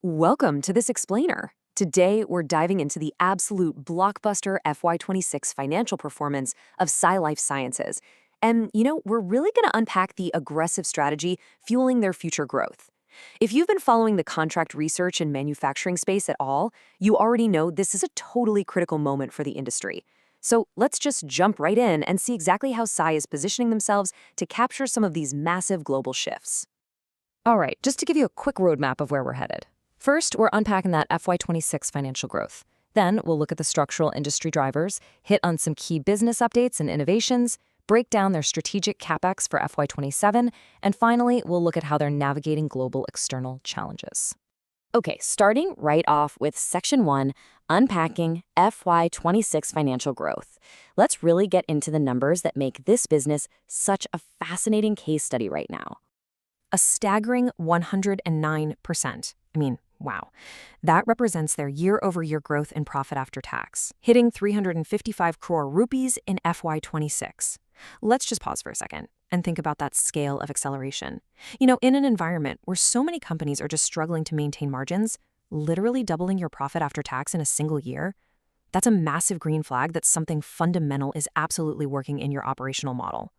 Welcome to this explainer. Today, we're diving into the absolute blockbuster FY26 financial performance of Sai Life Sciences. And, we're really going to unpack the aggressive strategy fueling their future growth. If you've been following the contract research and manufacturing space at all, you already know this is a totally critical moment for the industry. So let's just jump right in and see exactly how Sai is positioning themselves to capture some of these massive global shifts. All right, just to give you a quick roadmap of where we're headed. First, we're unpacking that FY26 financial growth. Then, we'll look at the structural industry drivers, hit on some key business updates and innovations, break down their strategic capex for FY27, and finally, we'll look at how they're navigating global external challenges. Okay, starting right off with Section 1, unpacking FY26 financial growth. Let's really get into the numbers that make this business such a fascinating case study right now. A staggering 109%. Wow. That represents their year-over-year growth in profit after tax, hitting 355 crore rupees in FY26. Let's just pause for a second and think about that scale of acceleration. In an environment where so many companies are just struggling to maintain margins, literally doubling your profit after tax in a single year, that's a massive green flag that something fundamental is absolutely working in your operational model.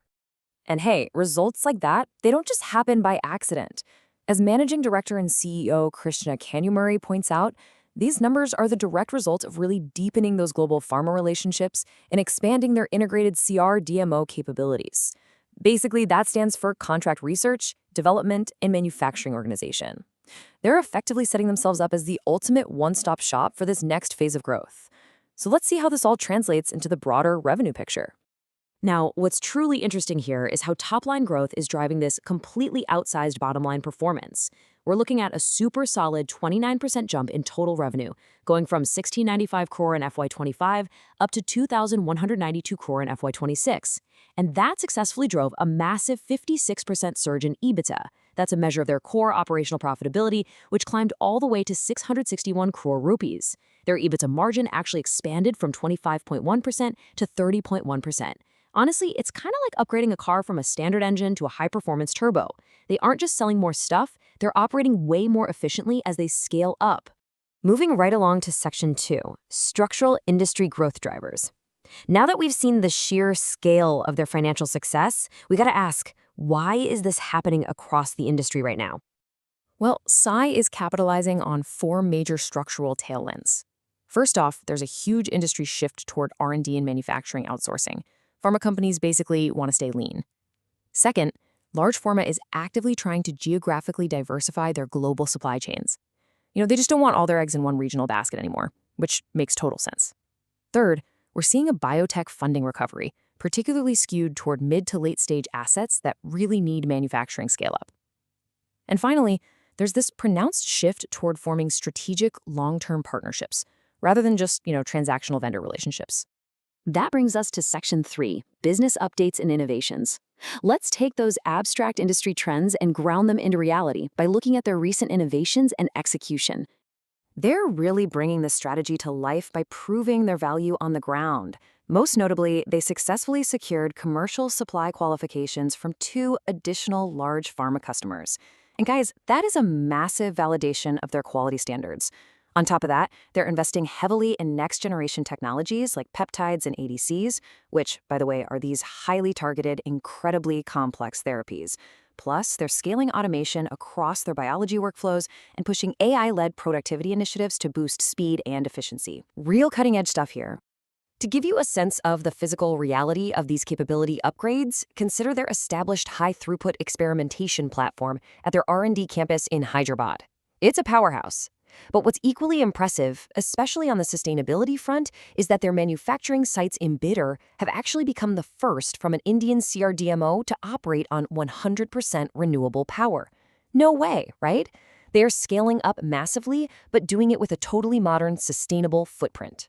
And hey, results like that, they don't just happen by accident. As Managing Director and CEO Krishna Kanumuri points out, these numbers are the direct result of really deepening those global pharma relationships and expanding their integrated CRDMO capabilities. Basically, that stands for Contract Research, Development, and Manufacturing Organization. They're effectively setting themselves up as the ultimate one-stop shop for this next phase of growth. So let's see how this all translates into the broader revenue picture. Now, what's truly interesting here is how top-line growth is driving this completely outsized bottom-line performance. We're looking at a super solid 29% jump in total revenue, going from 1,695 crore in FY25 up to 2,192 crore in FY26. And that successfully drove a massive 56% surge in EBITDA. That's a measure of their core operational profitability, which climbed all the way to 661 crore rupees. Their EBITDA margin actually expanded from 25.1% to 30.1%. Honestly, it's kind of like upgrading a car from a standard engine to a high-performance turbo. They aren't just selling more stuff, they're operating way more efficiently as they scale up. Moving right along to Section 2, structural industry growth drivers. Now that we've seen the sheer scale of their financial success, we gotta ask, why is this happening across the industry right now? Well, Sai is capitalizing on four major structural tailwinds. First off, there's a huge industry shift toward R&D and manufacturing outsourcing. Pharma companies basically want to stay lean. Second, large pharma is actively trying to geographically diversify their global supply chains. They just don't want all their eggs in one regional basket anymore, which makes total sense. Third, we're seeing a biotech funding recovery, particularly skewed toward mid to late stage assets that really need manufacturing scale-up. And finally, there's this pronounced shift toward forming strategic long-term partnerships, rather than just, transactional vendor relationships. That brings us to Section 3, business updates and innovations. Let's take those abstract industry trends and ground them into reality by looking at their recent innovations and execution. They're really bringing this strategy to life by proving their value on the ground. Most notably, they successfully secured commercial supply qualifications from 2 additional large pharma customers. And guys, that is a massive validation of their quality standards. On top of that, they're investing heavily in next-generation technologies like peptides and ADCs, which, by the way, are these highly targeted, incredibly complex therapies. Plus, they're scaling automation across their biology workflows and pushing AI-led productivity initiatives to boost speed and efficiency. Real cutting-edge stuff here. To give you a sense of the physical reality of these capability upgrades, consider their established high-throughput experimentation platform at their R&D campus in Hyderabad. It's a powerhouse. But what's equally impressive, especially on the sustainability front, is that their manufacturing sites in Bidar have actually become the first from an Indian CRDMO to operate on 100% renewable power. No way, right? They are scaling up massively, but doing it with a totally modern, sustainable footprint.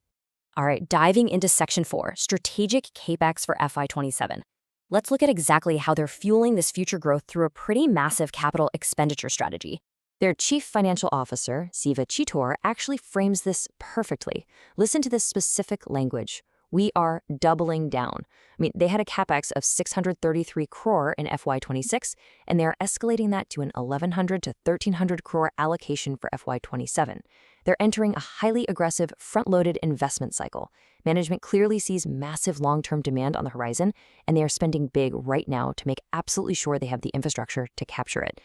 All right, diving into Section 4, strategic capex for FY27. Let's look at exactly how they're fueling this future growth through a pretty massive capital expenditure strategy. Their chief financial officer, Siva Chittor, actually frames this perfectly. Listen to this specific language. We are doubling down. I mean, they had a capex of 633 crore in FY26, and they're escalating that to an 1,100 to 1,300 crore allocation for FY27. They're entering a highly aggressive, front-loaded investment cycle. Management clearly sees massive long-term demand on the horizon, and they are spending big right now to make absolutely sure they have the infrastructure to capture it.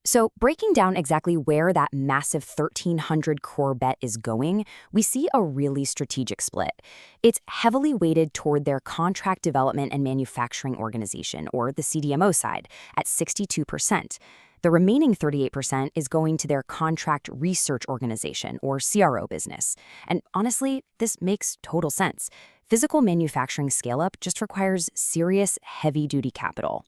So, breaking down exactly where that massive 1,300 crore bet is going, we see a really strategic split. It's heavily weighted toward their contract development and manufacturing organization, or the CDMO side, at 62%. The remaining 38% is going to their contract research organization, or CRO business. And honestly, this makes total sense. Physical manufacturing scale-up just requires serious, heavy-duty capital.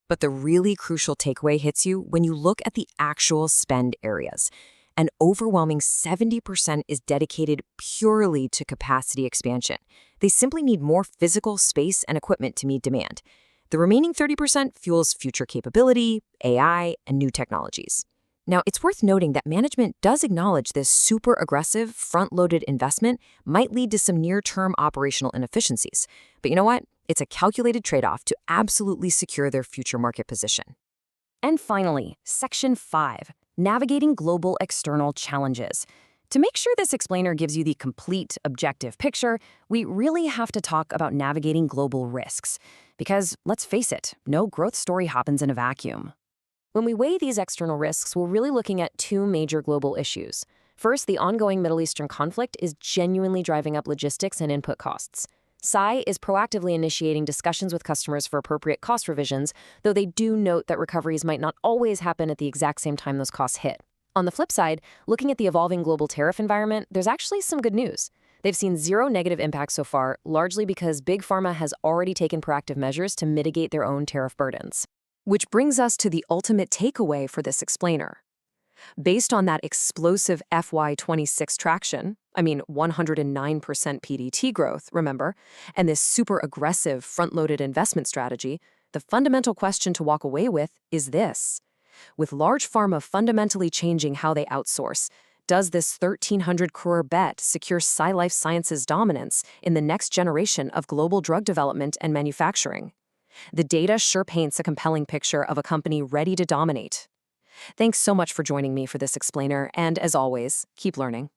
But the really crucial takeaway hits you when you look at the actual spend areas. An overwhelming 70% is dedicated purely to capacity expansion. They simply need more physical space and equipment to meet demand. The remaining 30% fuels future capability, AI, and new technologies. Now, it's worth noting that management does acknowledge this super aggressive, front-loaded investment might lead to some near-term operational inefficiencies. But you know what? It's a calculated trade-off to absolutely secure their future market position. And finally, Section 5, Navigating Global External Challenges. To make sure this explainer gives you the complete, objective picture, we really have to talk about navigating global risks. Because, let's face it, no growth story happens in a vacuum. When we weigh these external risks, we're really looking at two major global issues. First, the ongoing Middle Eastern conflict is genuinely driving up logistics and input costs. Sai is proactively initiating discussions with customers for appropriate cost revisions, though they do note that recoveries might not always happen at the exact same time those costs hit. On the flip side, looking at the evolving global tariff environment, there's actually some good news. They've seen zero negative impacts so far, largely because Big Pharma has already taken proactive measures to mitigate their own tariff burdens. Which brings us to the ultimate takeaway for this explainer. Based on that explosive FY26 traction, 109% PDT growth, remember, and this super aggressive front-loaded investment strategy, the fundamental question to walk away with is this. With large pharma fundamentally changing how they outsource, does this 1,300 crore bet secure Sai Life Sciences' dominance in the next generation of global drug development and manufacturing? The data sure paints a compelling picture of a company ready to dominate. Thanks so much for joining me for this explainer, and as always, keep learning.